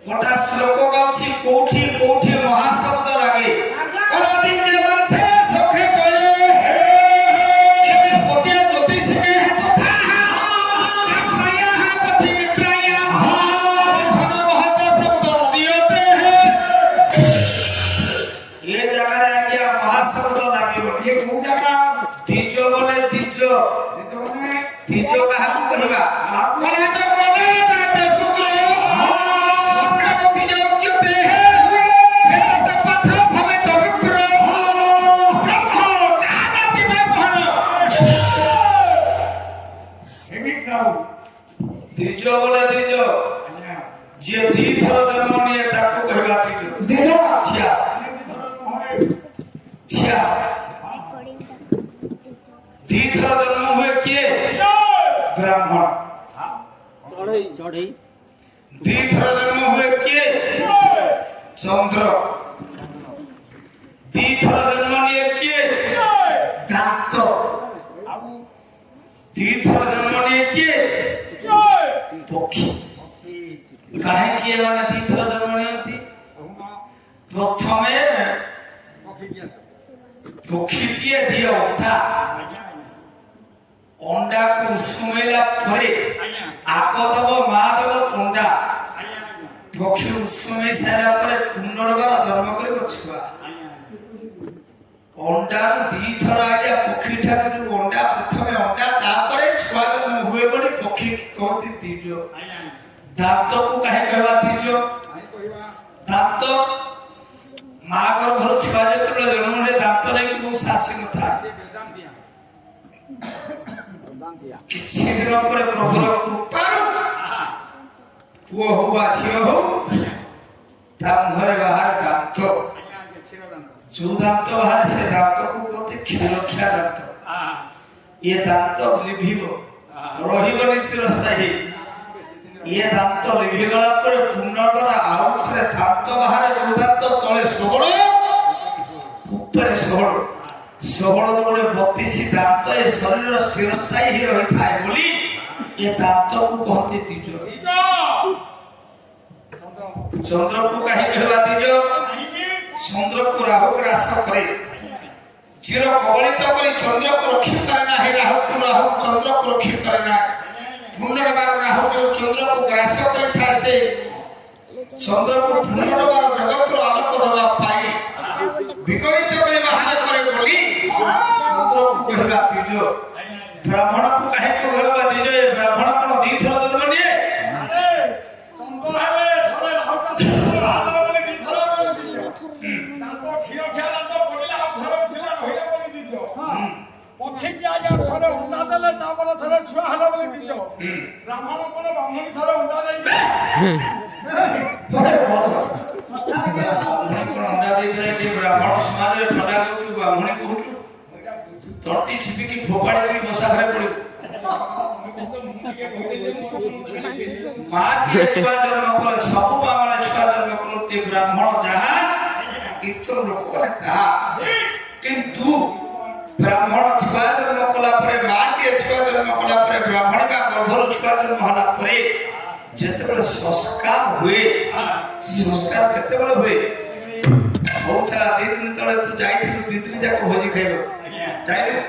गोटा श्लोक गाउछि कोठी कोठी महाशब्द लागे कलादी जीवन से सखे कले एते पतिया ज्योतिष के तथा चक्राया पति मित्राया हम बहुत शब्द दियोते है ये जगह रे गया महाशब्द लागे ये को जगह तीजो बोले तीजो तीजो कहा को कहबा कला जो बोले जाते सूत्र संस्कार को तीजो उच्यते है वेद पथ भवे तो विप्र ब्रह्म जानाति ब्रह्मण हेमी क्राउ तीजो बोले तीजो जे दी थर जन्म निये ताको कहबा तीजो तीजो छिया छिया दी थर जन्म हुए किए ब्राह्मण चढ़ई दी थर जन्म हुए किए चंद्र दी थर जन्म लिए किए दांत दी थर जन्म लिए किए पक्षी काहे किए माने दी थर जन्म नियंती प्रथमे पक्षीटिए दिए उठा अंडा को उष्मेला परे आको दब मा दब अंडा पक्षी उष्मे सारा परे पुनर्बार जन्म करबो छुआ अंडा को दी थर आगे पक्षी ठार जो अंडा प्रथमे अंडा तापरे छुआ जन्म हुए बोली पक्षी कहती तीजो दांत को काहे कहबा तीजो दांत मा गर्भर छुआ जेतले जन्म रे दांत रे कि बहुत शासन था किछि दिन पर प्रभुर कृपा पुओ हो बा झियो हो ता घरे बाहर दांत जो दांत बाहर से दांत को कहते क्षीरख्या दांत ये दांत लिभिबो रहिबो निस्थिरस्थायी ये दांत लिभि गला पर पुनर्बार आउ थरे दांत बाहर जो दांत तळे 16 ऊपर 16 दौड़े 32 दांत ये शरीर चिरस्थायी ही रही था बोली ये दांत को कहते तीजो चंद्र को कहीं कहवा तीजो चंद्र को राहु ग्रास करे चिर कबलित करे चंद्र को रक्षित करना है राहु चंद्र को रक्षित करना पुनर्बार राहु जो चंद्र को ग्रास करे था से चंद्र को पुनर्बार जगत रो आलोक दबा पाई विकलित करे बाहर करे बोली चंद्र को कहबा तीजो ब्राह्मण को काहे को कहबा तीजो ये ब्राह्मण को दी थर जन्म निये चंद्र हेबे थरे राहु का आलो बोले दी थर बोले तीजो ताको खिरो ख्याल तो पडिला थर उठिला कहिला बोले तीजो पक्षी की आगे थरे उंडा देले तापर थरे छुआ हला बोले तीजो ब्राह्मण को ब्राह्मणी थरे उंडा देई ब्राह्मण समाज रे फटा करछु ब्राह्मणी कहछु तटी छिपी की फोपाड़ी की बसा घरे पड़ी मां की छुआ जन्म करे सब माने छुआ जन्म करते ब्राह्मण जहां इतर लोक करे कहा किंतु ब्राह्मण छुआ जन्म कला परे मां की छुआ जन्म कला परे ब्राह्मण का गर्भर छुआ जन्म हला परे जेतेबेले संस्कार हुए संस्कार केतेबेले हुए होथला दी दिन तळे तू जाइथिलु दी दिन जाक भोजी खाइबो जाइलु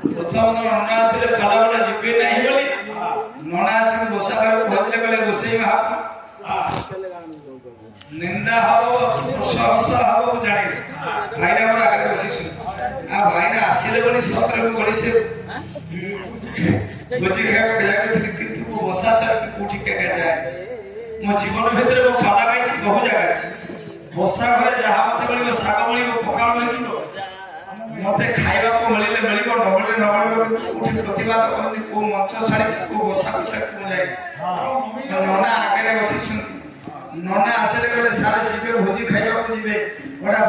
प्रथम दिन नना आसिले फला वाला जिबे नाही बोली नना आसिले बसा घर भोजले गले गोसई में हाथ निंदा हबो प्रशंसा हबो जानि भाईना मोर आगे बसी छु आ भाईना आसिले बोली सत्र में गली से भोजी खाइबो जाके किंतु बसा सर की कोठी के जाए मो जीवन भीतर मो फला गाइछि बहु जगह बसा घरे जहा मते बोलिबो साग बोलिबो पखाल बोलिबो मते खाइबा को मिलिले मिलिबो न मिलिले न मिलिबो किंतु कोठी प्रतिवाद करनी को मंच छाड़ी को बसा पिछा को जाए नना आगे बसी छु नना आसेले करे सारे जीवे भोजी खाइबा को जीवे गोडा